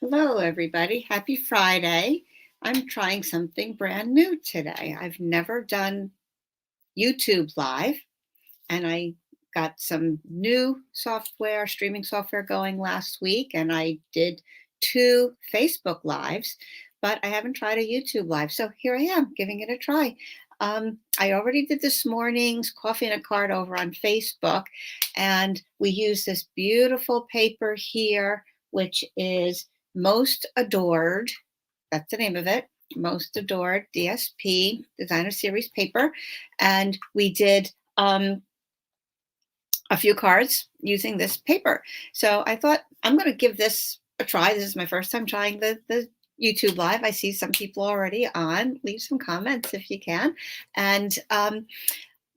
Hello, everybody. Happy Friday. I'm trying something brand new today. I've never done YouTube Live, and I got some new software, streaming software going last week, and I did 2 Facebook Lives, but I haven't tried a YouTube Live. So here I am giving it a try. I already did this morning's Coffee and a Card over on Facebook, and we use this beautiful paper here, which is Most Adored. That's the name of it. Most Adored DSP Designer Series paper. And we did a few cards using this paper. So I thought I'm going to give this a try. This is my first time trying the YouTube Live. I see some people already on. Leave some comments if you can. And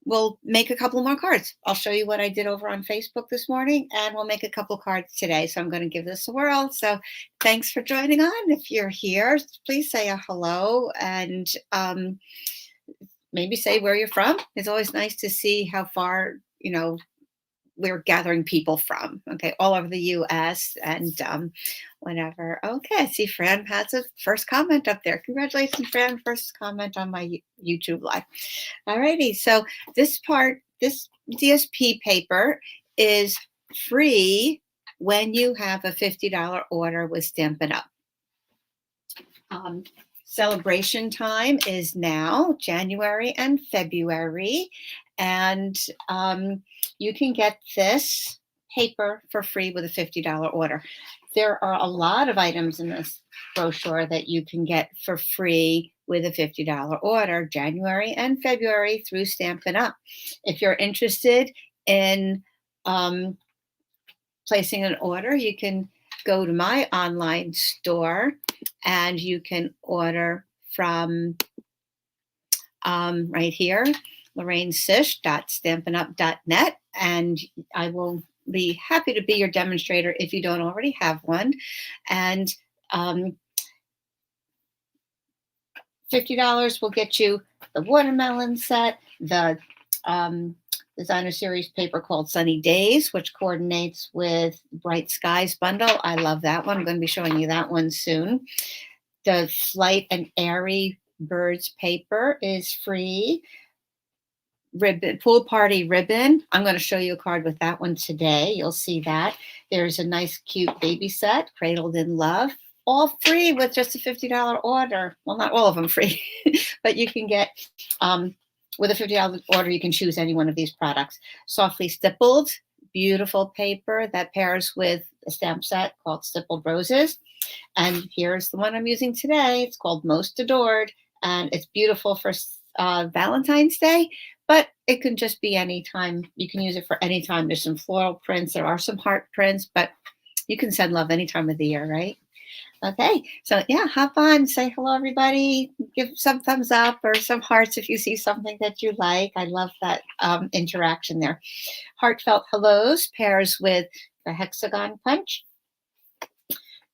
we'll make a couple more cards. I'll show you what I did over on Facebook this morning, and we'll make a couple cards today. So I'm going to give this a whirl. So thanks for joining on. If you're here, please say a hello and maybe say where you're from. It's always nice to see how far, we're gathering people from, okay, all over the U.S. and whatever. Okay, I see Fran has a first comment up there. Congratulations, Fran, first comment on my YouTube Live. All righty, so this DSP paper is free when you have a $50 order with Stampin' Up. Celebration time is now, January and February, and you can get this paper for free with a $50 order. There are a lot of items in this brochure that you can get for free with a $50 order, January and February through Stampin' Up. If you're interested in placing an order, you can go to my online store and you can order from right here, lorrainesish.stampinup.net, and I will be happy to be your demonstrator if you don't already have one. And $50 will get you the watermelon set, the Designer Series paper called Sunny Days, which coordinates with Bright Skies bundle. I love that one. I'm going to be showing you that one soon. The Flight and Airy Birds paper is free. Ribbon, pool party ribbon. I'm going to show you a card with that one today. You'll see that. There's a nice, cute baby set, Cradled in Love. All free with just a $50 order. Well, not all of them free, but you can get, with a $50 order, you can choose any one of these products. Softly Stippled, beautiful paper that pairs with a stamp set called Stippled Roses. And here's the one I'm using today. It's called Most Adored, and it's beautiful for Valentine's Day, but it can just be any time. You can use it for any time. There's some floral prints. There are some heart prints, but you can send love any time of the year, right? Okay, so yeah, hop on, say hello, everybody. Give some thumbs up or some hearts if you see something that you like. I love that interaction there. Heartfelt hellos pairs with the hexagon punch.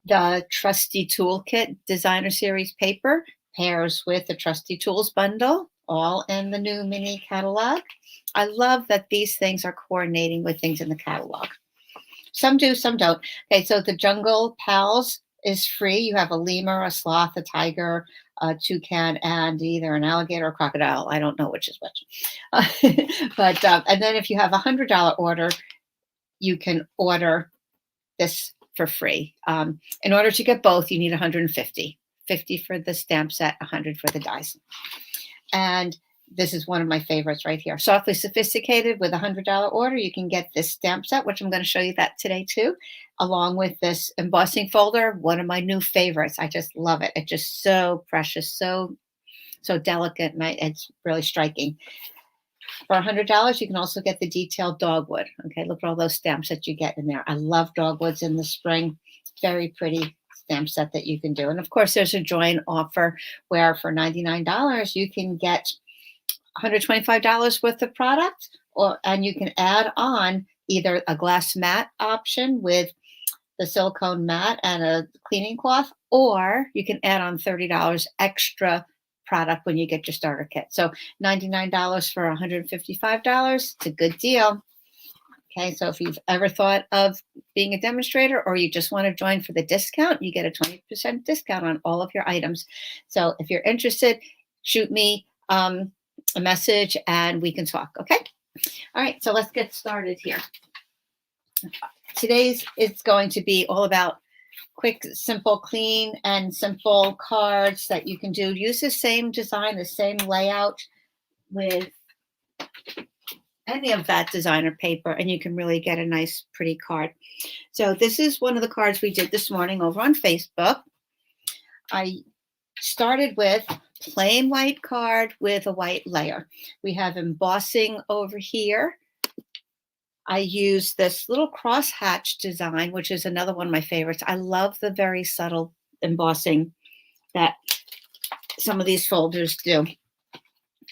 The Trusty Toolkit Designer Series paper pairs with the Trusty Tools bundle, all in the new mini catalog. I love that these things are coordinating with things in the catalog. Some do, some don't. Okay, so the Jungle Pals is free. You have a lemur, a sloth, a tiger, a toucan, and either an alligator or crocodile. I don't know which is which. But and then if you have a $100 order, you can order this for free. In order to get both, you need 150. 50 for the stamp set, 100 for the dies. And this is one of my favorites right here. Softly Sophisticated with a $100 order, you can get this stamp set, which I'm going to show you that today too, along with this embossing folder, one of my new favorites. I just love it. It's just so precious, so delicate, and it's really striking. For $100, you can also get the detailed dogwood. Okay, look at all those stamps that you get in there. I love dogwoods in the spring. Very pretty stamp set that you can do. And of course, there's a joint offer where for $99, you can get $125 worth of product, and you can add on either a glass mat option with the silicone mat and a cleaning cloth, or you can add on $30 extra product when you get your starter kit. So $99 for $155. It's a good deal. Okay, so if you've ever thought of being a demonstrator or you just want to join for the discount, you get a 20% discount on all of your items. So if you're interested, shoot me a message and we can talk. Okay. All right. So let's get started here. Today's is going to be all about quick, simple, clean, and simple cards that you can do. Use the same design, the same layout with any of that designer paper, and you can really get a nice, pretty card. So this is one of the cards we did this morning over on Facebook. I started with plain white card with a white layer. We have embossing over here. I use this little crosshatch design, which is another one of my favorites. I love the very subtle embossing that some of these folders do.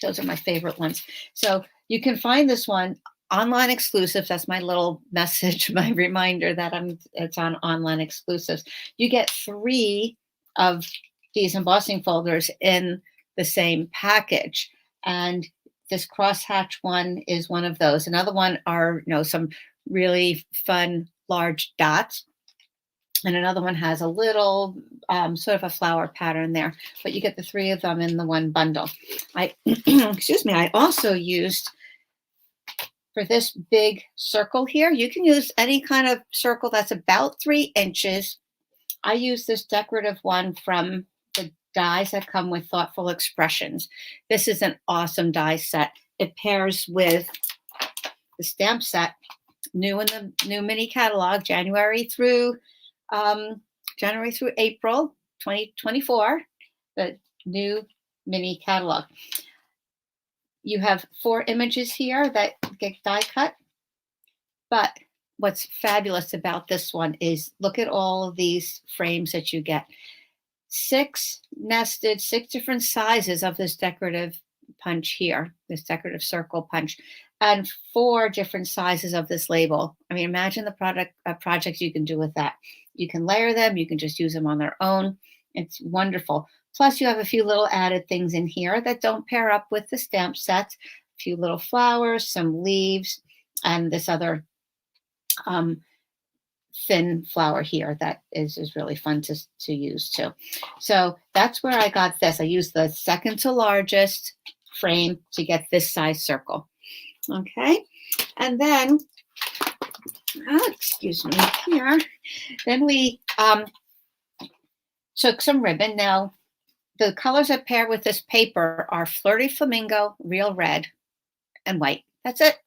Those are my favorite ones. So you can find this one online exclusives. That's my little message, my reminder that it's on online exclusives. You get 3 of these embossing folders in the same package. And this crosshatch one is one of those. Another one are, some really fun large dots. And another one has a little sort of a flower pattern there, but you get the 3 of them in the one bundle. Excuse me, I also used, for this big circle here, you can use any kind of circle that's about 3 inches. I use this decorative one from the dies that come with Thoughtful Expressions. This is an awesome die set. It pairs with the stamp set, new in the new mini catalog, January through April 2024, the new mini catalog. You have 4 images here that get die cut. But what's fabulous about this one is look at all of these frames that you get. 6 different sizes of this decorative punch here, this decorative circle punch, and 4 different sizes of this label. I mean, imagine the projects you can do with that. You can layer them. You can just use them on their own. It's wonderful. Plus, you have a few little added things in here that don't pair up with the stamp sets. A few little flowers, some leaves, and this other thin flower here that is really fun to use too. So that's where I got this. I used the second to largest frame to get this size circle. Okay, and then, excuse me here, then we took some ribbon. Now, the colors that pair with this paper are Flirty Flamingo, Real Red, and White. That's it.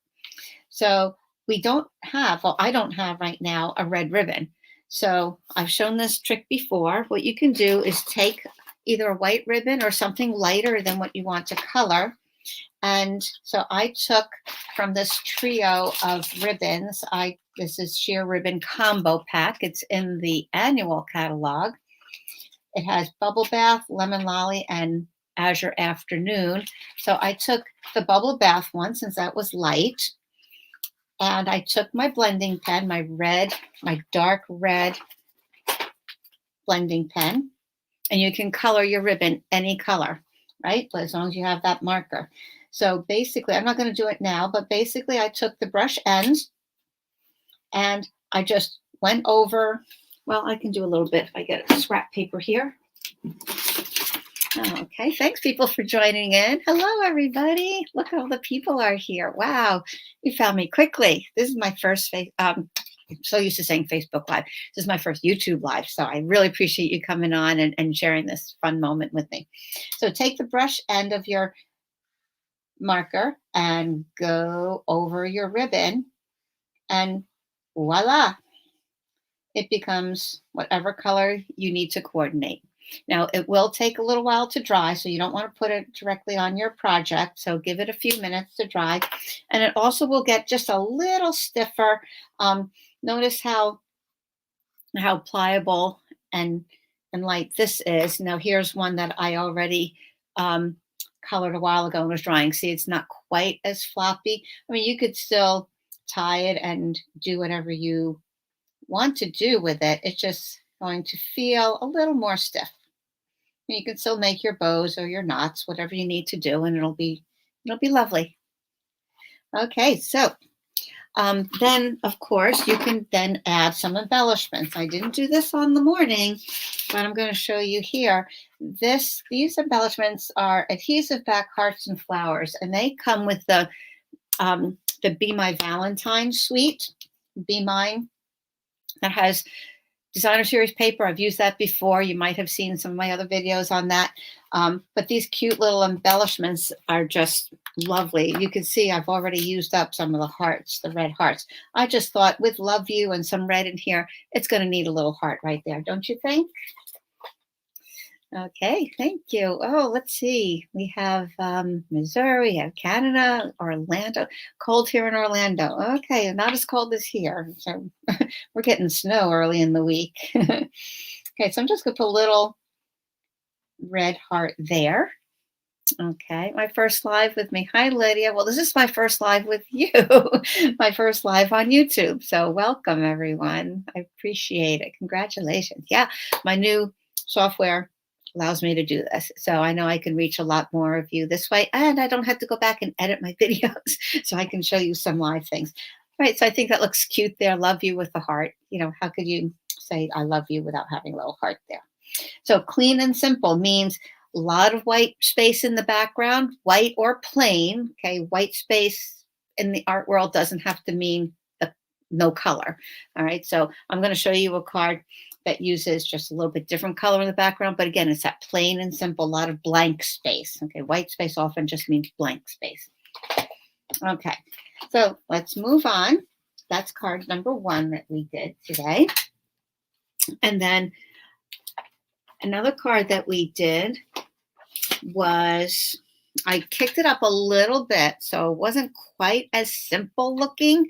So we don't have, well, I don't have right now a red ribbon. So I've shown this trick before. What you can do is take either a white ribbon or something lighter than what you want to color. And so I took from this trio of ribbons, this is sheer ribbon combo pack. It's in the annual catalog. It has Bubble Bath, Lemon Lolly, and Azure Afternoon. So I took the Bubble Bath one since that was light. And I took my blending pen, my dark red blending pen. And you can color your ribbon any color, right? But as long as you have that marker. So basically, I'm not going to do it now, but basically I took the brush ends and I just went over, well, I can do a little bit if I get a scrap paper here. Okay, thanks people for joining in. Hello, everybody. Look at all the people are here. Wow, you found me quickly. This is my first, I'm so used to saying Facebook Live. This is my first YouTube Live, so I really appreciate you coming on and sharing this fun moment with me. So take the brush end of your marker and go over your ribbon, and voila, it becomes whatever color you need to coordinate. Now, it will take a little while to dry, so you don't want to put it directly on your project. So give it a few minutes to dry. And it also will get just a little stiffer. Notice how pliable and light this is. Now, here's one that I already colored a while ago and was drying. See, it's not quite as floppy. I mean, you could still tie it and do whatever you want to do with it. It's just going to feel a little more stiff. You can still make your bows or your knots, whatever you need to do, and it'll be lovely. Okay, so Then, of course, you can then add some embellishments. I didn't do this on the morning, but I'm going to show you here. These embellishments are adhesive back hearts and flowers, and they come with the Be My Valentine suite. Be Mine, that has designer series paper. I've used that before. You might have seen some of my other videos on that. But these cute little embellishments are just lovely. You can see I've already used up some of the hearts, the red hearts. I just thought with Love You and some red in here, it's going to need a little heart right there, don't you think? Okay, thank you. Oh, let's see. We have Missouri, we have Canada, Orlando. Cold here in Orlando. Okay, not as cold as here. So we're getting snow early in the week. Okay, so I'm just going to put a little red heart there. Okay, my first live with me. Hi, Lydia. Well, this is my first live with you, my first live on YouTube. So welcome, everyone. I appreciate it. Congratulations. Yeah, my new software allows me to do this. So I know I can reach a lot more of you this way, and I don't have to go back and edit my videos, so I can show you some live things. All right, so I think that looks cute there. Love you with the heart. You know, how could you say I love you without having a little heart there? So clean and simple means a lot of white space in the background, white or plain. Okay, white space in the art world doesn't have to mean no color. All right, so I'm going to show you a card that uses just a little bit different color in the background, but again, it's that plain and simple, a lot of blank space. Okay, white space often just means blank space. Okay, so let's move on. That's card number 1 that we did today. And then another card that we did was, I kicked it up a little bit, so it wasn't quite as simple looking,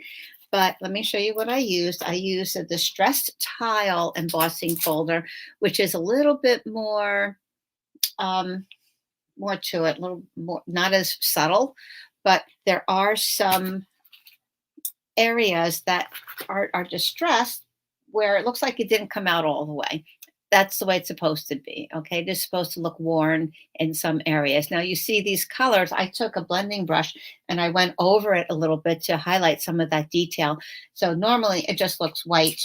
but let me show you what I used. I used a distressed tile embossing folder, which is a little bit more, more to it, a little more, not as subtle, but there are some areas that are distressed where it looks like it didn't come out all the way. That's the way it's supposed to be. Okay, it is supposed to look worn in some areas. Now you see these colors. I took a blending brush and I went over it a little bit to highlight some of that detail. So normally it just looks white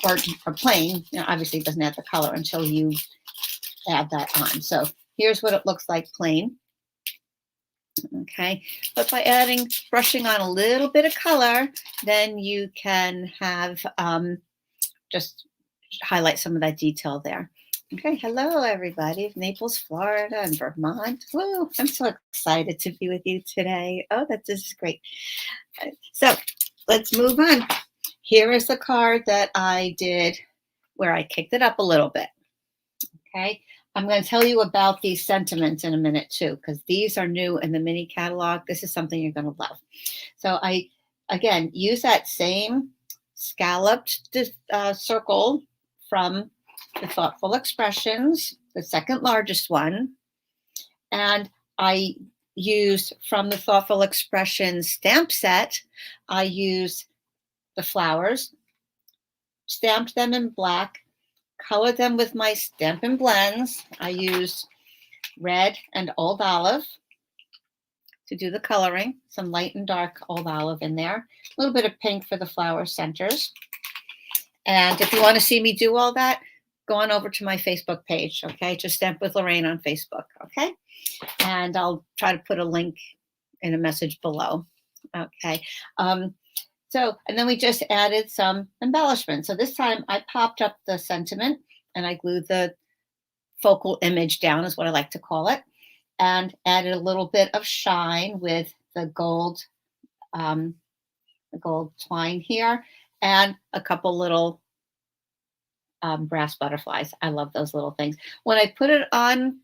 or plain. You know, obviously it doesn't have the color until you add that on. So here's what it looks like plain. Okay, but by brushing on a little bit of color, then you can have just highlight some of that detail there. Okay, hello everybody, Naples, Florida, and Vermont. Woo, I'm so excited to be with you today. Oh, this is great. So let's move on. Here is the card that I did where I kicked it up a little bit. Okay, I'm going to tell you about these sentiments in a minute too, because these are new in the mini catalog. This is something you're going to love. So I, again, use that same scalloped circle from the Thoughtful Expressions, the second largest one. And I use from the Thoughtful Expressions stamp set, I use the flowers, stamped them in black, colored them with my Stampin' Blends. I use red and old olive to do the coloring, some light and dark old olive in there, a little bit of pink for the flower centers. And if you want to see me do all that, go on over to my Facebook page, okay? Just Stamp with Lorraine on Facebook, okay? And I'll try to put a link in a message below, okay? And then we just added some embellishment. So this time I popped up the sentiment and I glued the focal image down, is what I like to call it, and added a little bit of shine with the gold twine here, and a couple little brass butterflies. I love those little things. When I put it on,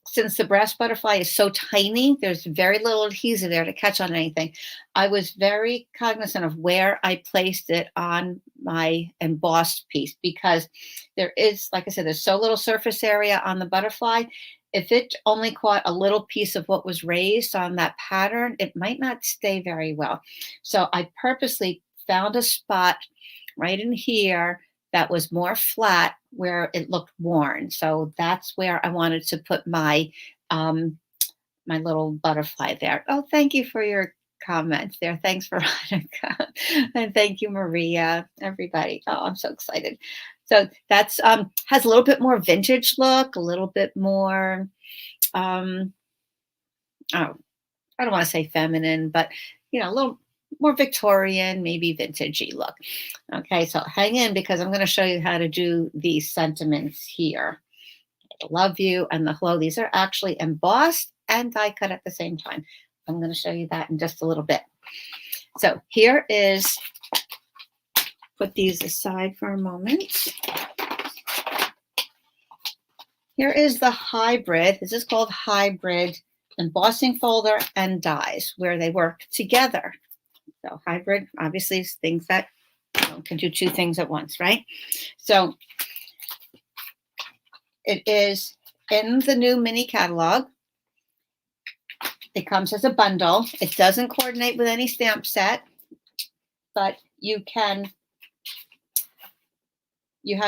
since the brass butterfly is so tiny, there's very little adhesive there to catch on anything. I was very cognizant of where I placed it on my embossed piece, because there is, like I said, there's so little surface area on the butterfly. If it only caught a little piece of what was raised on that pattern, it might not stay very well. So I purposely found a spot right in here that was more flat where it looked worn. So that's where I wanted to put my my little butterfly there. Oh, thank you for your comments there. Thanks, Veronica. And thank you, Maria, everybody. Oh, I'm so excited. So that's has a little bit more vintage look, a little bit more, oh, I don't want to say feminine, but a little more Victorian, maybe vintagey look. Okay, so hang in because I'm going to show you how to do these sentiments here. The love you and the hello. These are actually embossed and die cut at the same time. I'm going to show you that in just a little bit. So here is, put these aside for a moment. Here is the hybrid. This is called hybrid embossing folder and dies, where they work together. So hybrid, obviously, is things that can do two things at once, right? So it is in the new mini catalog. It comes as a bundle. It doesn't coordinate with any stamp set, but you have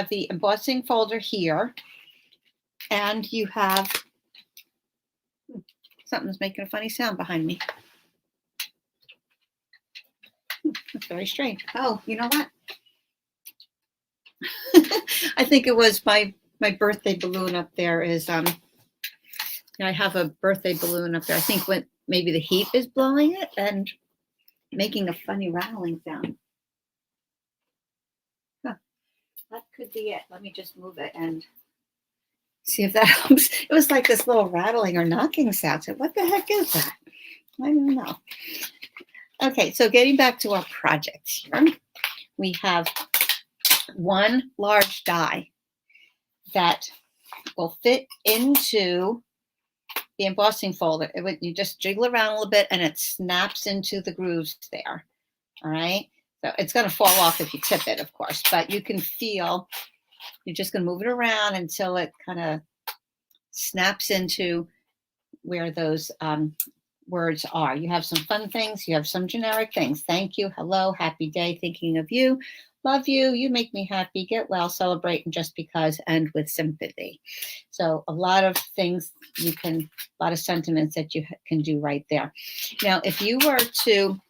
the embossing folder here, and you have, something's making a funny sound behind me. That's very strange. Oh, you know what? I think it was my birthday balloon up there is, I have a birthday balloon up there. I think when maybe the heat is blowing it and making a funny rattling sound. Huh. That could be it. Let me just move it and see if that helps. It was like this little rattling or knocking sound. So what the heck is that? I don't know. Okay, so getting back to our project here, we have one large die that will fit into the embossing folder. You just jiggle around a little bit and it snaps into the grooves there. All right, so it's going to fall off if you tip it, of course, but you can feel, you're just going to move it around until it kind of snaps into where those words are. You have some fun things. You have some generic things. Thank you. Hello. Happy day. Thinking of you. Love you. You make me happy. Get well. Celebrate. And just because. End with sympathy. So a lot of things a lot of sentiments that you can do right there. Now, if you were to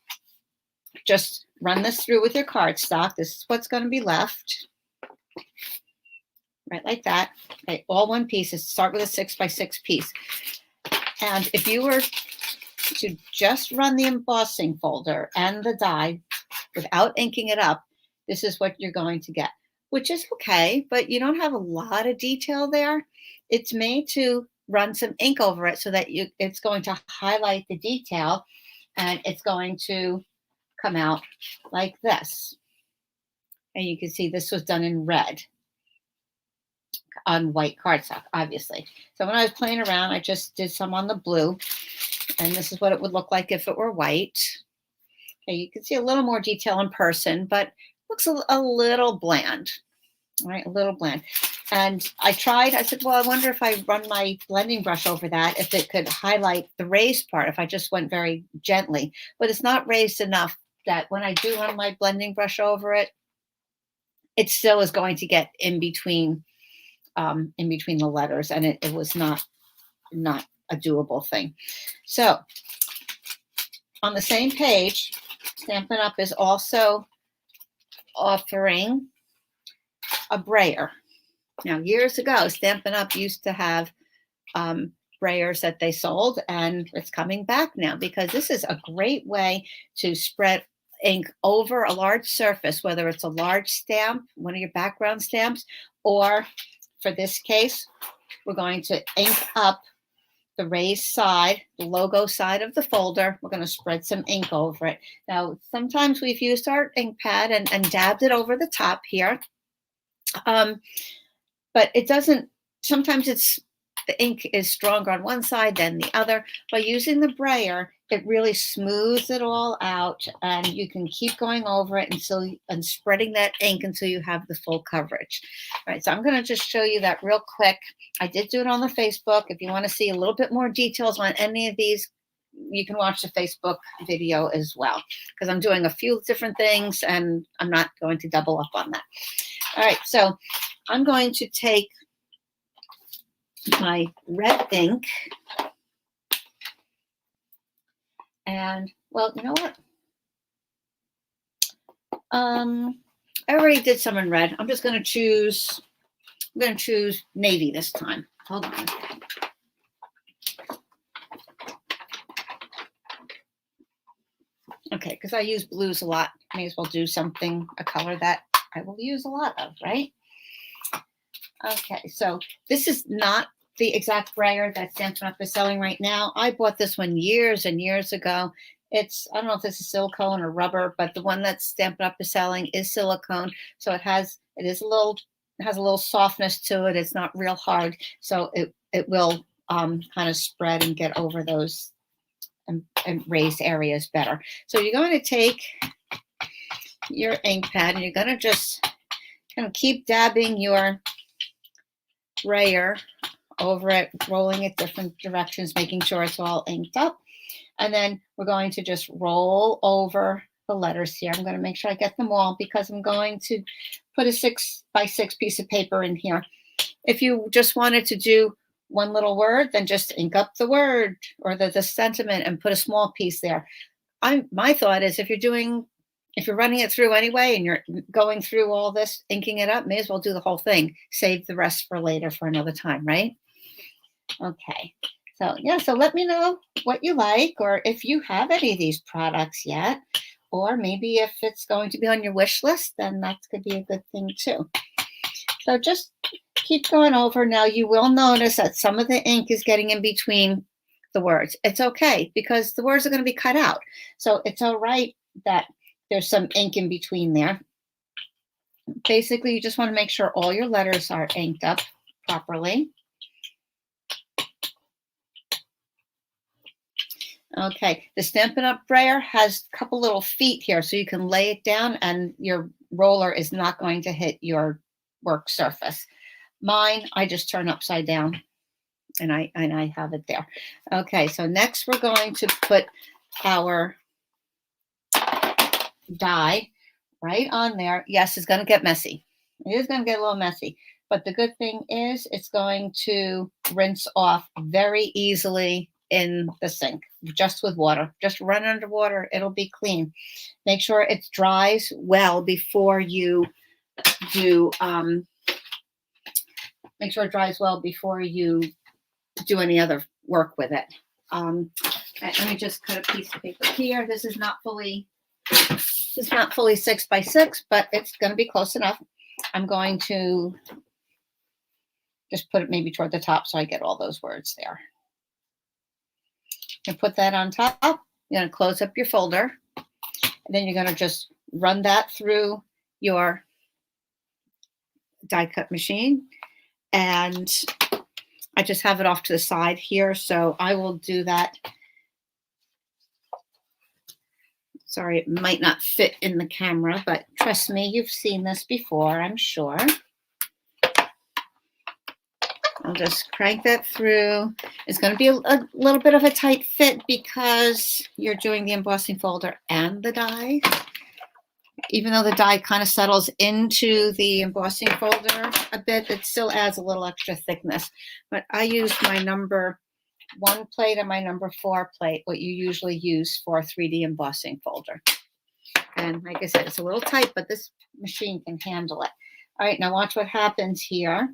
just run this through with your cardstock, this is what's going to be left. Right, like that. Okay, all one piece. Start with a 6x6 piece. And if you were to just run the embossing folder and the die without inking it up, this is what you're going to get, which is okay, but you don't have a lot of detail there. It's made to run some ink over it so that it's going to highlight the detail, and it's going to come out like this. And you can see this was done in red on white cardstock, obviously. So when I was playing around, I just did some on the blue, and this is what it would look like if it were white. Okay, you can see a little more detail in person, but looks a little bland, right? A little bland. And I said, well, I wonder if I run my blending brush over that, if it could highlight the raised part, if I just went very gently. But it's not raised enough that when I do run my blending brush over it, it still is going to get in between the letters, and it was not a doable thing. So on the same page, Stampin' Up is also offering a brayer. Now, years ago, Stampin' Up used to have brayers that they sold, and it's coming back now because this is a great way to spread ink over a large surface, whether it's a large stamp, one of your background stamps, or for this case, we're going to ink up the raised side, the logo side of the folder. We're going to spread some ink over it. Now, sometimes we've used our ink pad and dabbed it over the top here. But it doesn't, sometimes the ink is stronger on one side than the other. By using the brayer, it really smooths it all out, and you can keep going over it and spreading that ink until you have the full coverage. All right, so I'm going to just show you that real quick. I did do it on the Facebook. If you want to see a little bit more details on any of these, you can watch the Facebook video as well, because I'm doing a few different things and I'm not going to double up on that. All right, so I'm going to take my red ink, and Well, you know what? I already did some in red. I'm going to choose navy this time. Hold on. Okay, because I use blues a lot. May as well do something, a color that I will use a lot of, right? Okay, so this is not the exact brayer that Stampin' Up is selling right now. I bought this one years and years ago. I don't know if this is silicone or rubber, but the one that Stampin' Up is selling is silicone. So it has a little softness to it. It's not real hard. So it will kind of spread and get over those and raised areas better. So you're going to take your ink pad and you're going to just kind of keep dabbing your brayer over it, rolling it different directions, making sure it's all inked up. And then we're going to just roll over the letters here. I'm going to make sure I get them all because I'm going to put a 6x6 piece of paper in here. If you just wanted to do one little word, then just ink up the word or the sentiment and put a small piece there. My thought is if you're running it through anyway and you're going through all this, inking it up, may as well do the whole thing. Save the rest for later for another time, right? Okay. So yeah, so let me know what you like or if you have any of these products yet, or maybe if it's going to be on your wish list, then that could be a good thing too. So just keep going over. Now you will notice that some of the ink is getting in between the words. It's okay because the words are going to be cut out. So it's all right that there's some ink in between there. Basically, you just want to make sure all your letters are inked up properly. Okay, the Stampin' Up brayer has a couple little feet here, so you can lay it down and your roller is not going to hit your work surface. Mine, I just turn upside down and I have it there. Okay, so next we're going to put our die right on there. Yes, it's going to get messy. It is going to get a little messy, but the good thing is it's going to rinse off very easily in the sink, just with water. Just run under water. It'll be clean. Make sure it dries well before you do, make sure it dries well before you do any other work with it. Let me just cut a piece of paper here. This is not fully 6x6, but it's going to be close enough. I'm going to just put it maybe toward the top so I get all those words there. And put that on top. You're going to close up your folder. And then you're going to just run that through your die cut machine. And I just have it off to the side here. So I will do that. Sorry, it might not fit in the camera, but trust me, you've seen this before, I'm sure. I'll just crank that through. It's going to be a little bit of a tight fit because you're doing the embossing folder and the die. Even though the die kind of settles into the embossing folder a bit, it still adds a little extra thickness. But I use my number 1 plate and my number 4 plate, what you usually use for a 3D embossing folder. And like I said, it's a little tight, but this machine can handle it. All right, now watch what happens here.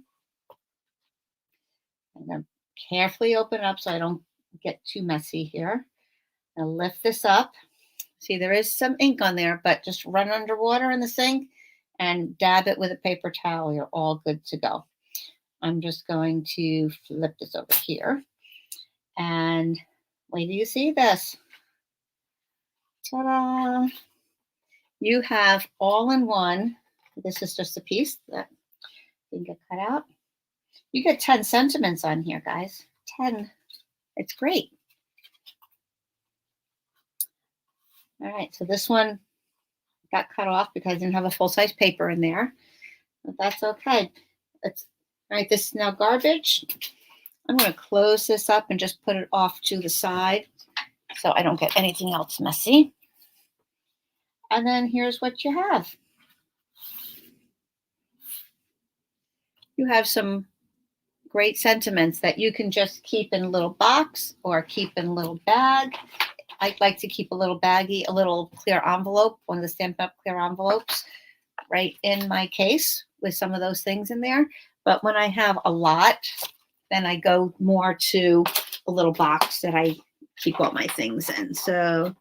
I'm going to carefully open it up so I don't get too messy here. I'll lift this up. See, there is some ink on there, but just run underwater in the sink and dab it with a paper towel. You're all good to go. I'm just going to flip this over here. And wait till you see this. Ta-da! You have all in one. This is just a piece that can get cut out. You get 10 sentiments on here, guys. 10. It's great. All right, so this one got cut off because I didn't have a full-size paper in there. But that's okay. All right, this is now garbage. I'm going to close this up and just put it off to the side so I don't get anything else messy. And then here's what you have. You have some great sentiments that you can just keep in a little box or keep in a little bag. I like to keep a little baggie, a little clear envelope, one of the Stampin' Up clear envelopes right in my case with some of those things in there. But when I have a lot, then I go more to a little box that I keep all my things in. So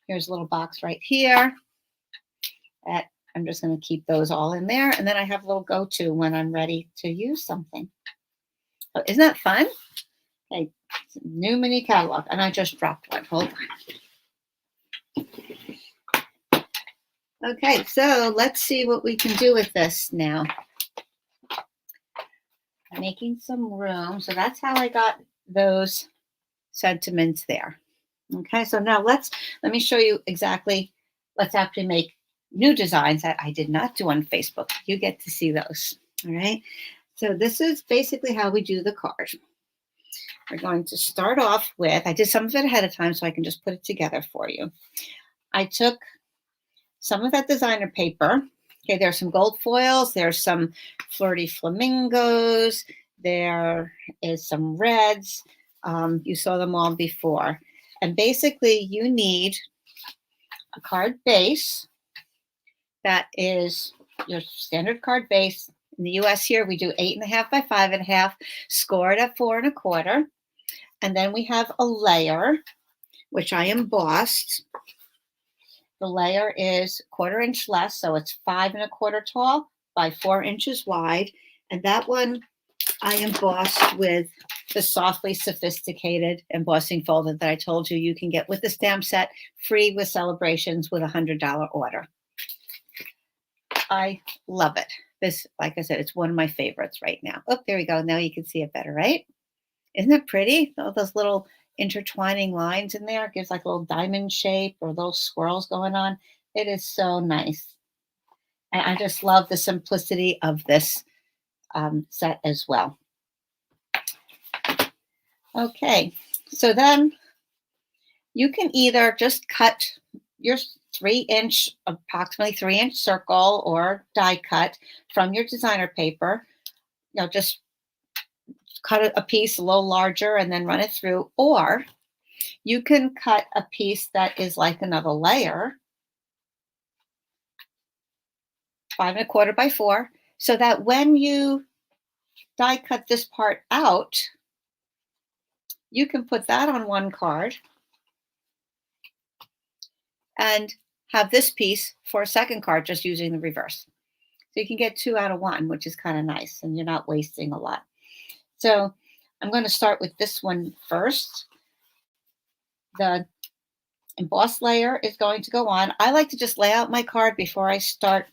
here's a little box right here that I'm just going to keep those all in there. And then I have a little go-to when I'm ready to use something. So isn't that fun? Okay, new mini catalog. And I just dropped one. Hold on. Okay, so let's see what we can do with this now. I'm making some room. So that's how I got those sentiments there. Okay, so now let me show you exactly. Let's actually make new designs that I did not do on Facebook. You get to see those. All right, so this is basically how we do the card. We're going to start off with, I did some of it ahead of time so I can just put it together for you. I took some of that designer paper. Okay, there's some gold foils, there's some flirty flamingos, there is some reds. You saw them all before. And basically you need a card base that is your standard card base. In the US here, we do 8.5 by 5.5, scored at 4 1/4. And then we have a layer, which I embossed. The layer is 1/4 inch less, so it's 5 1/4 tall by 4 inches wide. And that one I embossed with the softly sophisticated embossing folder that I told you you can get with the stamp set, free with celebrations with a $100 order. I love it. This, like I said, it's one of my favorites right now. Oh, there we go. Now you can see it better, right? Isn't it pretty? All those little intertwining lines in there. It gives like a little diamond shape or little swirls going on. It is so nice. And I just love the simplicity of this set as well. Okay, so then you can either just cut your 3-inch, approximately 3-inch circle or die cut from your designer paper. You know, just cut a piece a little larger and then run it through, or you can cut a piece that is like another layer, 5 1/4 by 4, so that when you die cut this part out, you can put that on one card and have this piece for a second card just using the reverse. So you can get 2 out of 1, which is kind of nice, and you're not wasting a lot. So I'm going to start with this one first. The embossed layer is going to go on. I like to just lay out my card before I start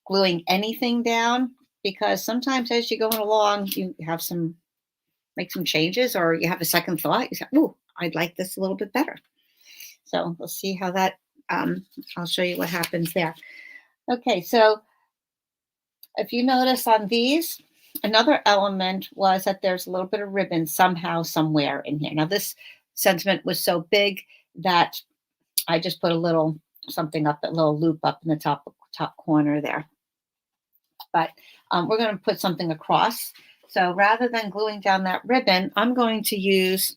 gluing anything down, because sometimes as you're going along, you have make some changes, or you have a second thought. You say, "Ooh, I'd like this a little bit better." So we'll see how that, I'll show you what happens there. Okay, so if you notice on these, another element was that there's a little bit of ribbon somehow, somewhere in here. Now this sentiment was so big that I just put a little something up, a little loop up in the top corner there. But we're going to put something across. So rather than gluing down that ribbon, I'm going to use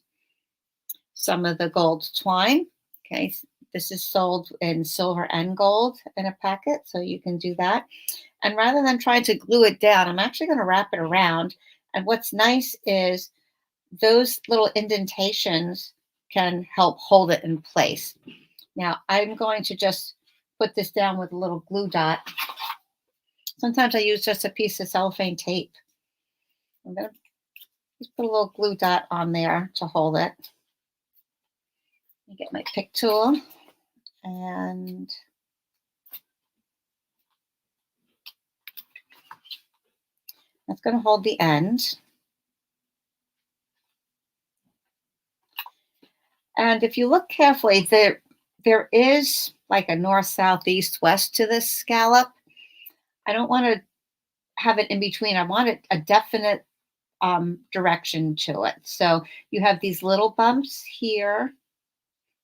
some of the gold twine. Okay, this is sold in silver and gold in a packet, so you can do that. And rather than trying to glue it down, I'm actually going to wrap it around. And what's nice is those little indentations can help hold it in place. Now I'm going to just put this down with a little glue dot. Sometimes I use just a piece of cellophane tape. I'm going to just put a little glue dot on there to hold it. Let me get my pick tool, and that's going to hold the end. And if you look carefully, there is like a north, south, east, west to this scallop. I don't want to have it in between. I want a definite direction to it. So you have these little bumps here,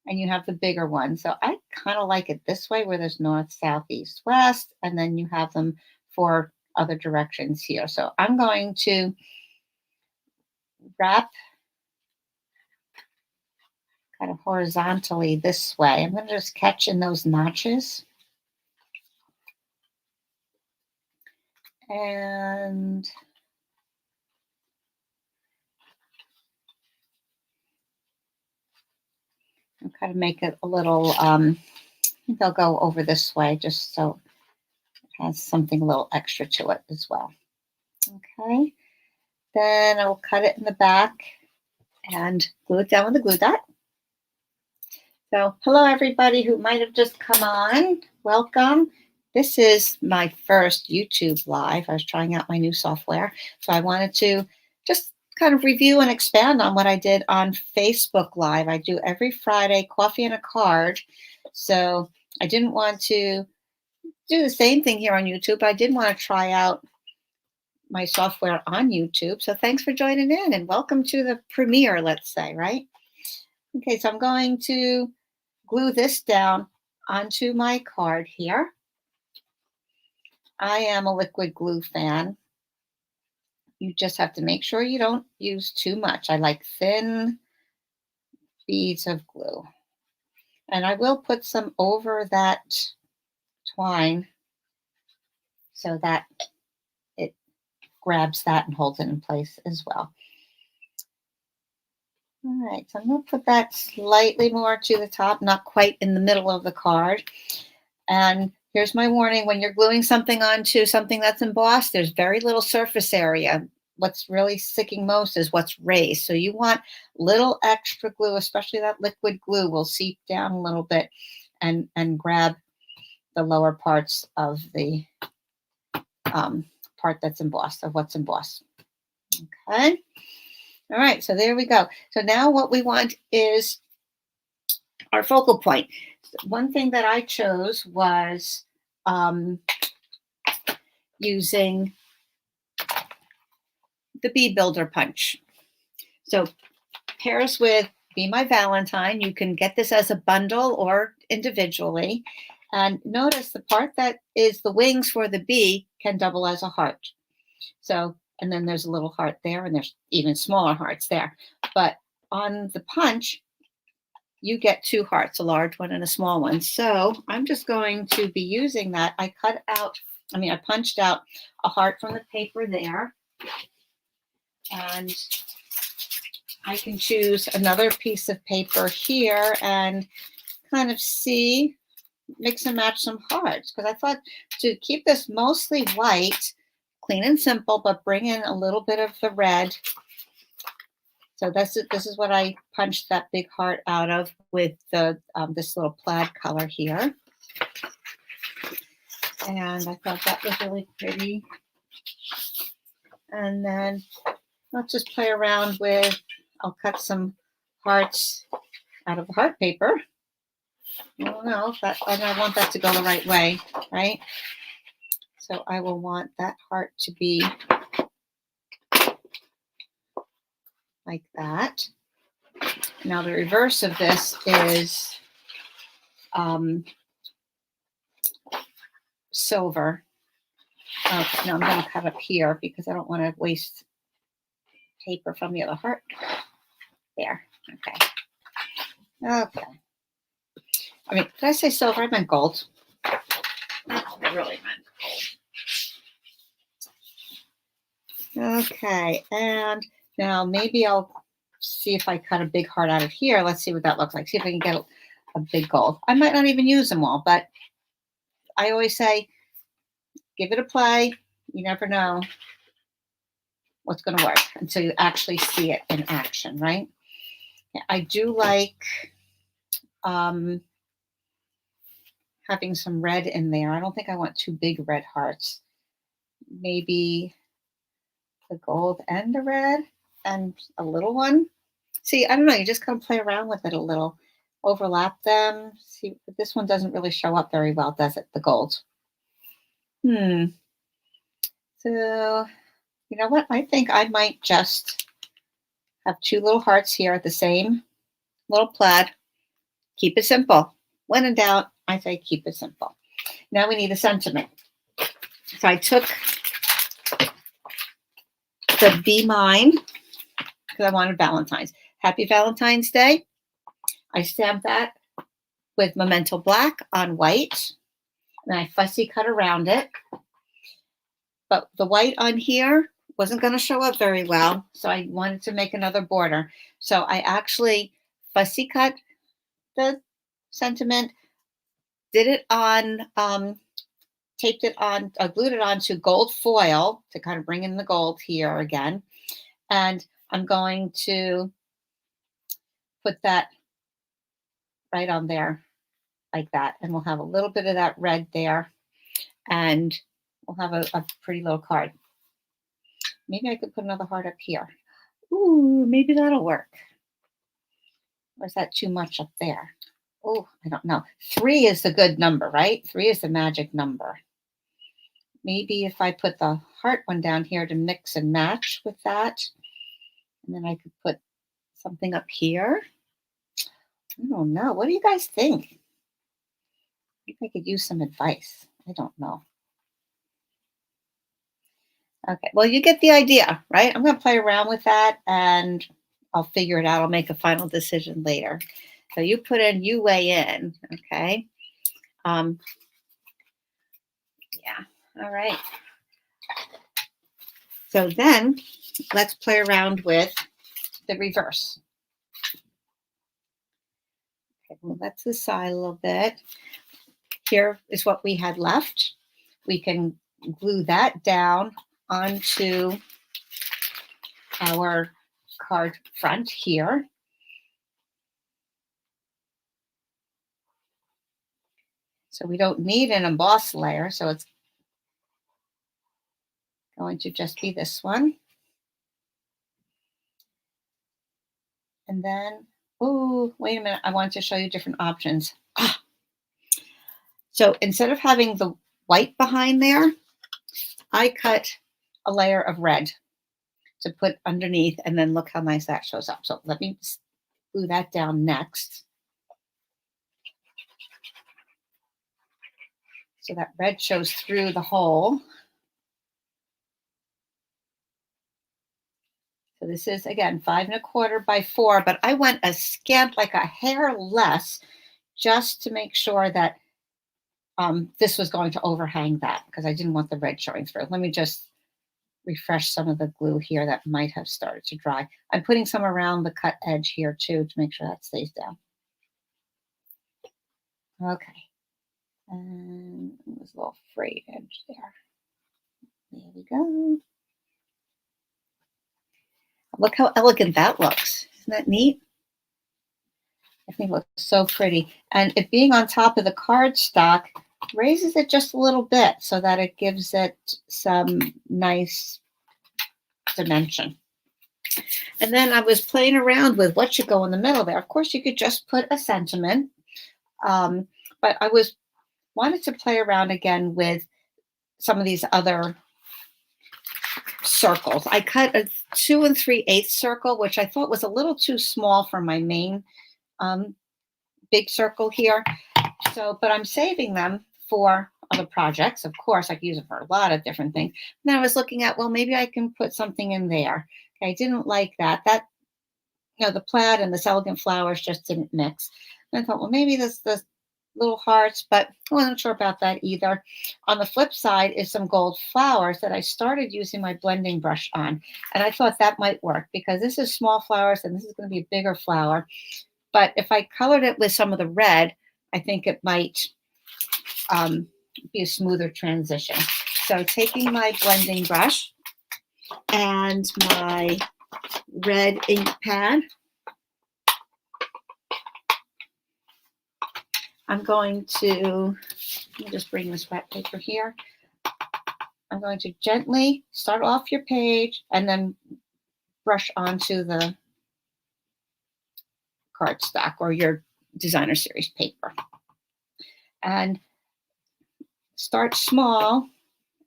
and you have the bigger one. So I kind of like it this way, where there's north, south, east, west, and then you have them for other directions here. So I'm going to wrap kind of horizontally this way. I'm going to just catch in those notches. And I'll kind of make it a little, I think I'll go over this way just so it has something a little extra to it as well. Okay. Then I will cut it in the back and glue it down with a glue dot. So hello everybody who might have just come on. Welcome. This is my first YouTube live. I was trying out my new software. So I wanted to just kind of review and expand on what I did on Facebook Live. I do every Friday, coffee and a card. So I didn't want to do the same thing here on YouTube. I did want to try out my software on YouTube. So thanks for joining in and welcome to the premiere, let's say, right? Okay, so I'm going to glue this down onto my card here. I am a liquid glue fan. You just have to make sure you don't use too much. I like thin beads of glue. And I will put some over that twine so that it grabs that and holds it in place as well. All right, so I'm going to put that slightly more to the top, not quite in the middle of the card. And here's my warning, when you're gluing something onto something that's embossed, there's very little surface area. What's really sticking most is what's raised. So you want little extra glue, especially that liquid glue will seep down a little bit and grab the lower parts of the part that's embossed, of what's embossed. Okay. All right, so there we go. So now what we want is our focal point. One thing that I chose was using the Bee Builder Punch. So pairs with Be My Valentine. You can get this as a bundle or individually. And notice the part that is the wings for the bee can double as a heart. So, and then there's a little heart there, and there's even smaller hearts there. But on the punch, you get two hearts, a large one and a small one. So I'm just going to be using that. I punched out a heart from the paper there. And I can choose another piece of paper here and kind of see, mix and match some hearts. Because I thought to keep this mostly white, clean and simple, but bring in a little bit of the red. So this is what I punched that big heart out of with the this little plaid color here. And I thought that was really pretty. And then let's just play around with, I'll cut some hearts out of the heart paper. I don't know if that, and I want that to go the right way, right? So I will want that heart to be like that. Now the reverse of this is silver. Okay, now I'm going to cut up here because I don't want to waste paper from the other heart. There. Okay. Okay. I mean, did I say silver? I meant gold. I really meant gold. Okay, and now maybe I'll see if I cut a big heart out of here. Let's see what that looks like. See if I can get a big gold. I might not even use them all, but I always say, give it a play. You never know what's going to work until you actually see it in action, right? I do like having some red in there. I don't think I want two big red hearts. Maybe the gold and the red and a little one. See, I don't know. You just kind of play around with it a little. Overlap them. See, but this one doesn't really show up very well, does it? The gold. So, you know what? I think I might just have two little hearts here at the same little plaid. Keep it simple. When in doubt, I say keep it simple. Now we need a sentiment. So I took the Be Mine because I wanted Valentine's. Happy Valentine's Day. I stamp that with Memento Black on white, and I fussy cut around it. But the white on here wasn't going to show up very well, so I wanted to make another border. So I actually fussy cut the sentiment, did it on, taped it on, glued it onto gold foil to kind of bring in the gold here again. And I'm going to put that right on there like that. And we'll have a little bit of that red there. And we'll have a pretty little card. Maybe I could put another heart up here. Ooh, maybe that'll work. Or is that too much up there? Oh, I don't know. 3 is the good number, right? 3 is the magic number. Maybe if I put the heart one down here to mix and match with that, and then I could put something up here. I don't know. What do you guys think? I think I could use some advice. I don't know. Okay, well, you get the idea, right? I'm going to play around with that and I'll figure it out. I'll make a final decision later. So you put in, you weigh in, okay? Yeah, all right. So then let's play around with the reverse. Okay, move that to the side a little bit. Here is what we had left. We can glue that down onto our card front here. So we don't need an emboss layer, so it's going to just be this one. And then, oh, wait a minute, I want to show you different options. So instead of having the white behind there, I cut a layer of red to put underneath, and then look how nice that shows up. So let me glue that down next. So that red shows through the hole. So this is, again, 5 1/4 by 4, but I went a scant, like a hair less, just to make sure that this was going to overhang that, because I didn't want the red showing through. Let me just refresh some of the glue here that might have started to dry. I'm putting some around the cut edge here too to make sure that stays down. Okay. And there's a little frayed edge there. There we go. Look how elegant that looks. Isn't that neat? I think it looks so pretty. And it being on top of the cardstock raises it just a little bit so that it gives it some nice dimension. And then I was playing around with what should go in the middle there. Of course, you could just put a sentiment. But I wanted to play around again with some of these other circles. I cut a 2 3/8 circle, which I thought was a little too small for my main big circle here. So, but I'm saving them for other projects. Of course, I can use them for a lot of different things. And then I was looking at, well, maybe I can put something in there. Okay, I didn't like that. That, the plaid and this elegant flowers just didn't mix. And I thought, well, maybe this little hearts, but I wasn't sure about that either. On the flip side is some gold flowers that I started using my blending brush on. And I thought that might work because this is small flowers and this is going to be a bigger flower. But if I colored it with some of the red, I think it might be a smoother transition. So taking my blending brush and my red ink pad, I'm going to, let me just bring this wet paper here. I'm going to gently start off your page and then brush onto the cardstock or your designer series paper. And start small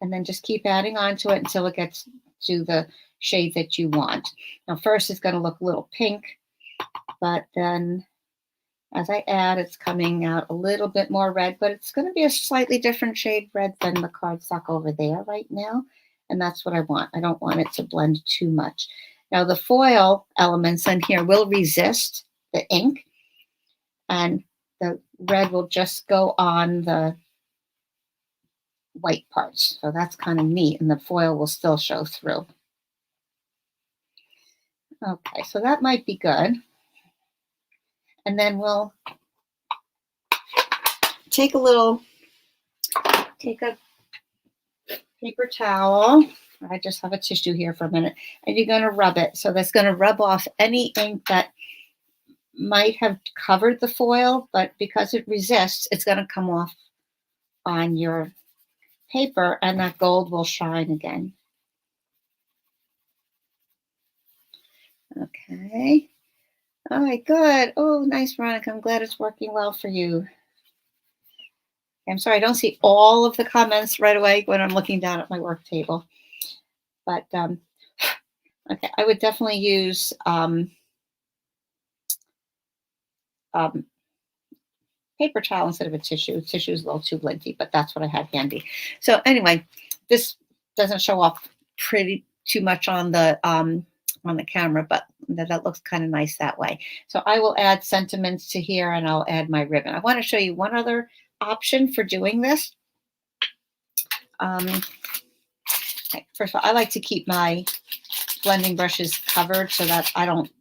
and then just keep adding on to it until it gets to the shade that you want. Now, first it's going to look a little pink, but then as I add, it's coming out a little bit more red, but it's going to be a slightly different shade red than the cardstock over there right now. And that's what I want. I don't want it to blend too much. Now, the foil elements in here will resist the ink. and the red will just go on the white parts. So that's kind of neat, and the foil will still show through. Okay, so that might be good. And then we'll take a paper towel. I just have a tissue here for a minute, and you're going to rub it. So that's going to rub off any ink that might have covered the foil, but because it resists, it's going to come off on your paper, and that gold will shine again. Okay. All right, good. Oh, nice, Veronica. I'm glad it's working well for you. I'm sorry, I don't see all of the comments right away when I'm looking down at my work table. But okay, I would definitely use paper towel instead of a tissue. Tissue is a little too linty, but that's what I had handy. So anyway, this doesn't show off too much on the camera, but that looks kind of nice that way. So I will add sentiments to here, and I'll add my ribbon. I want to show you one other option for doing this. Okay, first of all, I like to keep my blending brushes covered so that I don't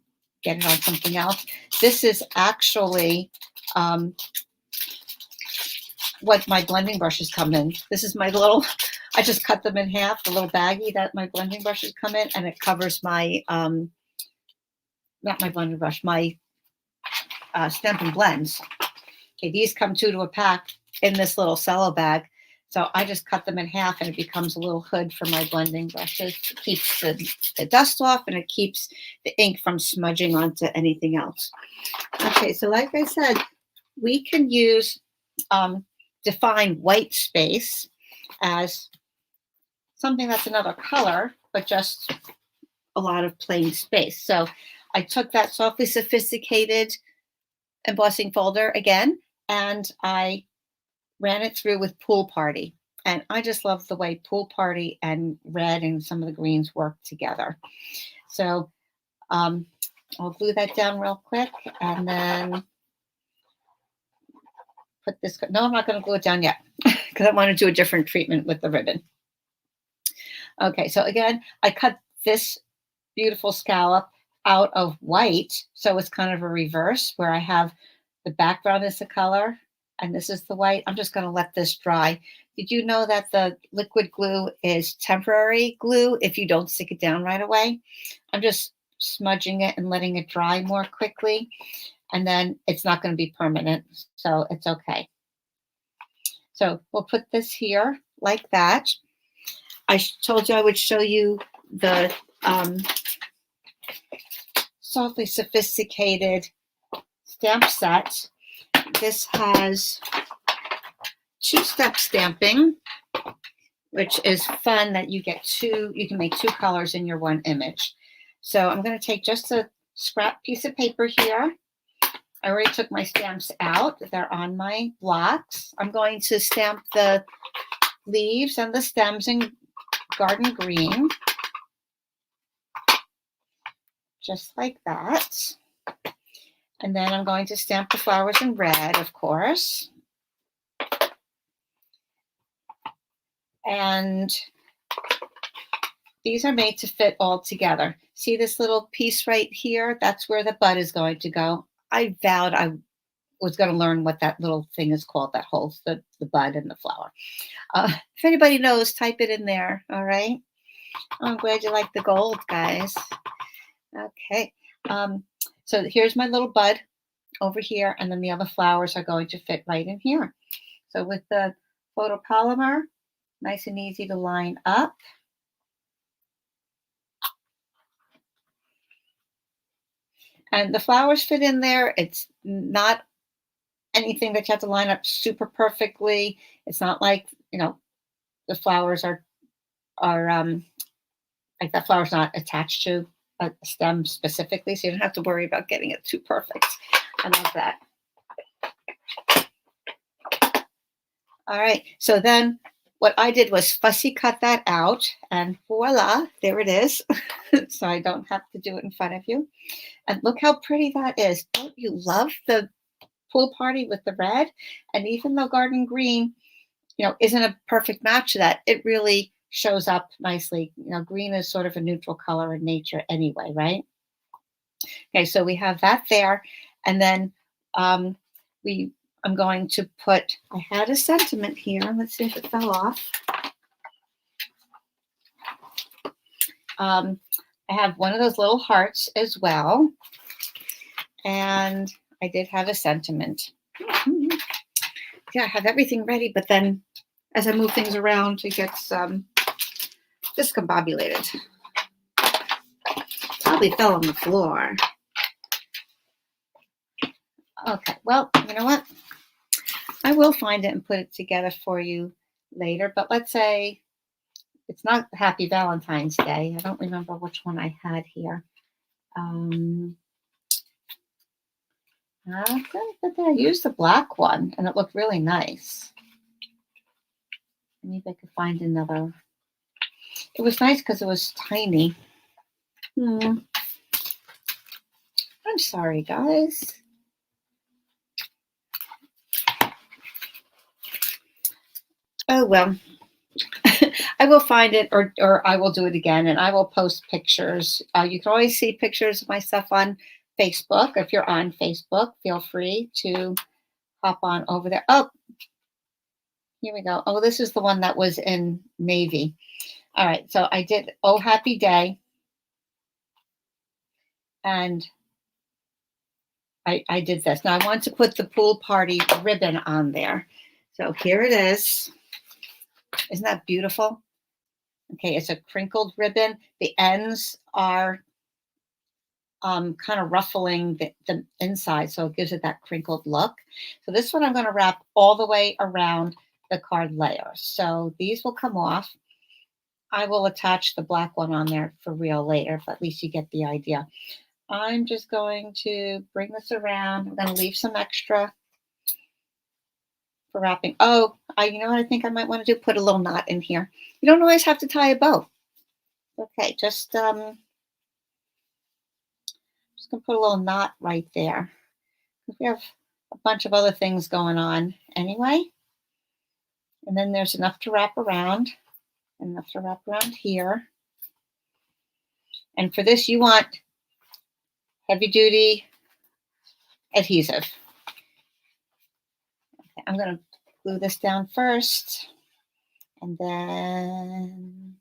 get it on something else. This is actually what my blending brushes come in. This is my little, I just cut them in half, the little baggie that my blending brushes come in, and it covers my, not my blending brush, my Stampin' Blends. Okay, these come 2 to a pack in this little cello bag. So I just cut them in half, and it becomes a little hood for my blending brushes. It keeps the dust off, and it keeps the ink from smudging onto anything else. Okay, so like I said, we can use define white space as something that's another color, but just a lot of plain space. So I took that Softly Sophisticated embossing folder again, and I ran it through with Pool Party. And I just love the way Pool Party and red and some of the greens work together. So I'll glue that down real quick, and then put this. No, I'm not going to glue it down yet because I want to do a different treatment with the ribbon. Okay, so again, I cut this beautiful scallop out of white, so it's kind of a reverse where I have the background is the color and this is the white. I'm just going to let this dry. Did you know that the liquid glue is temporary glue if you don't stick it down right away? I'm just smudging it and letting it dry more quickly, and then it's not going to be permanent, so it's okay. So we'll put this here like that. I told you I would show you the Softly Sophisticated stamp set. This has 2-step stamping, which is fun that you get you can make 2 colors in your one image. So I'm going to take just a scrap piece of paper here. I already took my stamps out. They're on my blocks. I'm going to stamp the leaves and the stems in garden green, just like that. And then I'm going to stamp the flowers in red, of course. And these are made to fit all together. See this little piece right here? That's where the bud is going to go. I vowed I was going to learn what that little thing is called that holds the bud and the flower. If anybody knows, type it in there, all right? I'm glad you like the gold, guys. Okay, so here's my little bud over here, and then the other flowers are going to fit right in here. So with the photopolymer, nice and easy to line up. And the flowers fit in there. It's not anything that you have to line up super perfectly. It's not like, the flowers are like that flower's not attached to a stem specifically, so you don't have to worry about getting it too perfect. I love that. All right, so then what I did was fussy cut that out, and voila, there it is. So I don't have to do it in front of you. And look how pretty that is. Don't you love the pool party with the red. And even though garden green, isn't a perfect match to that, it really shows up nicely. Green is sort of a neutral color in nature anyway, right? Okay, so we have that there. And then I'm going to put, I had a sentiment here. Let's see if it fell off. I have one of those little hearts as well. And I did have a sentiment. Yeah, I have everything ready, but then as I move things around, it gets discombobulated. Probably fell on the floor. Okay, well, you know what? I will find it and put it together for you later, but let's say it's not Happy Valentine's Day. I don't remember which one I had here. I used the black one, and it looked really nice. Maybe I could find another. It was nice because it was tiny. I'm sorry, guys. Oh, well. I will find it, or I will do it again, and I will post pictures. You can always see pictures of my stuff on Facebook. If you're on Facebook, feel free to hop on over there. Oh, here we go. Oh, this is the one that was in navy. All right, so I did Oh Happy Day, and I did this. Now I want to put the pool party ribbon on there. So here it is. Isn't that beautiful? Okay, it's a crinkled ribbon. The ends are kind of ruffling the inside, so it gives it that crinkled look. So this one I'm going to wrap all the way around the card layer. So these will come off. I will attach the black one on there for real later, but at least you get the idea. I'm just going to bring this around. I'm going to leave some extra for wrapping. Oh, you know what I think I might want to do? Put a little knot in here. You don't always have to tie a bow. Okay, just gonna put a little knot right there. We have a bunch of other things going on anyway. And then there's enough to wrap around, enough to wrap around here. And for this, you want heavy duty adhesive. Okay, I'm going to glue this down first. And then,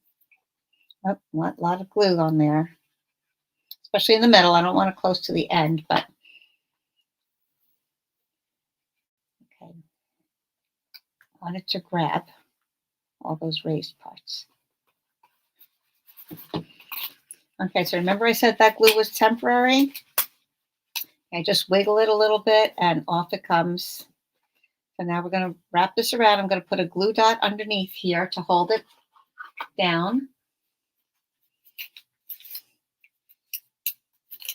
a lot of glue on there, especially in the middle. I don't want it close to the end, but okay. I want it to grab all those raised parts. Okay, so remember I said that glue was temporary? I just wiggle it a little bit and off it comes. So now we're going to wrap this around. I'm going to put a glue dot underneath here to hold it down.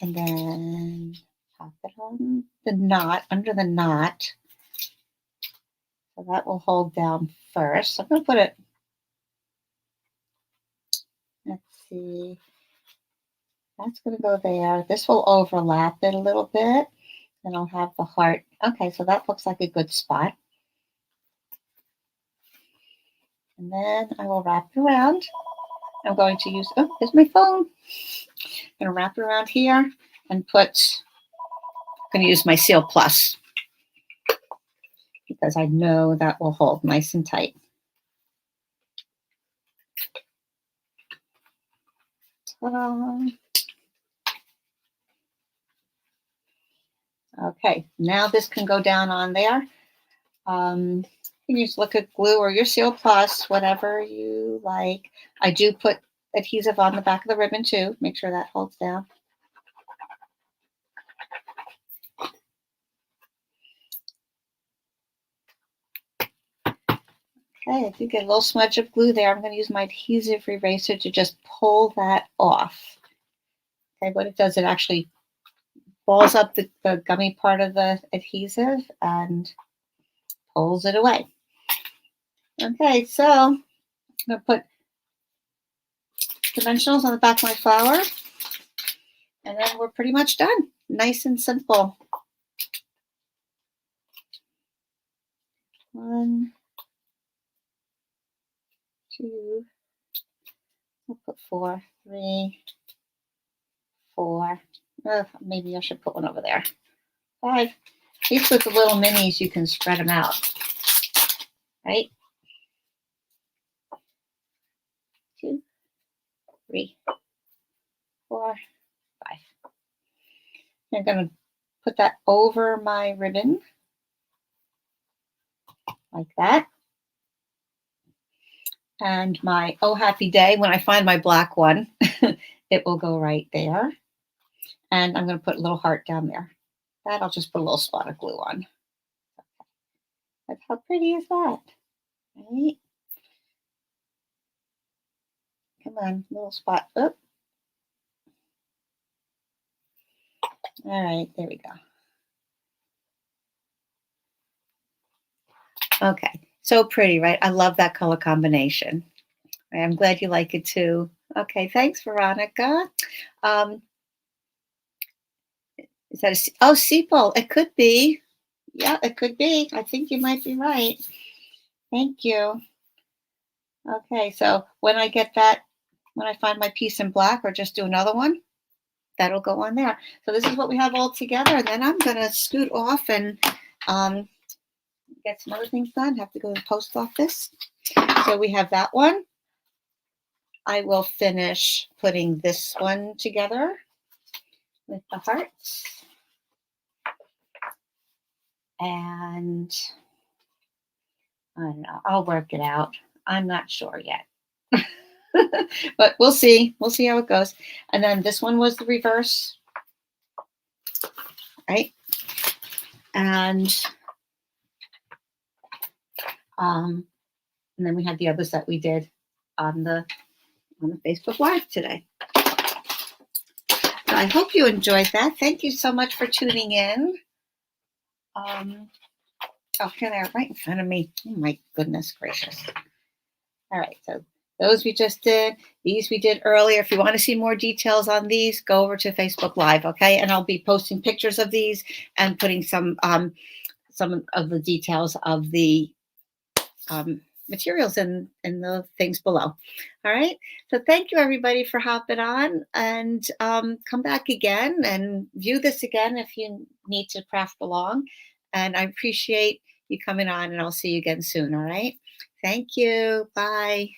And then pop it on the knot, under the knot. So that will hold down first. So I'm going to put it, let's see, that's going to go there. This will overlap it a little bit. Then I'll have the heart. Okay, so that looks like a good spot. And then I will wrap it around. I'm going to use, oh, here's my phone. I'm going to wrap it around here and I'm going to use my Seal Plus because I know that will hold nice and tight. Ta-da. Okay, now this can go down on there. You can use liquid glue or your Seal Plus, whatever you like. I do put adhesive on the back of the ribbon too. Make sure that holds down. Okay, if you get a little smudge of glue there, I'm going to use my adhesive eraser to just pull that off. Okay, what it does, it actually balls up the gummy part of the adhesive and pulls it away. Okay, so I'm going to put dimensionals on the back of my flower, and then we're pretty much done. Nice and simple. 1, 2, we'll put 4, 3, 4. Maybe I should put one over there. 5. These with the little minis, you can spread them out, right? 2, 3, 4, 5. I'm going to put that over my ribbon like that. And my Oh Happy Day, when I find my black one, it will go right there. And I'm going to put a little heart down there. That I'll just put a little spot of glue on. How pretty is that? Right? Come on, little spot. Oop. All right, there we go. Okay, so pretty, right? I love that color combination. I'm glad you like it too. Okay, thanks, Veronica. Is that oh, sepal? It could be. Yeah, it could be. I think you might be right. Thank you. Okay, so when I get that, when I find my piece in black or just do another one, that'll go on there. So this is what we have all together. And then I'm going to scoot off and get some other things done. Have to go to the post office. So we have that one. I will finish putting this one together with the hearts. And I don't know. I'll work it out. I'm not sure yet. But we'll see. We'll see how it goes. And then this one was the reverse. Right? And then we had the others that we did on the Facebook Live today. So I hope you enjoyed that. Thank you so much for tuning in. Oh, here they are right in front of me. Oh my goodness gracious. All right, so those we just did. These we did earlier. If you want to see more details on these, go over to Facebook Live, okay? And I'll be posting pictures of these and putting some of the details of the materials in the things below. All right. So thank you everybody for hopping on, and come back again and view this again if you need to craft along. And I appreciate you coming on, and I'll see you again soon. All right. Thank you. Bye.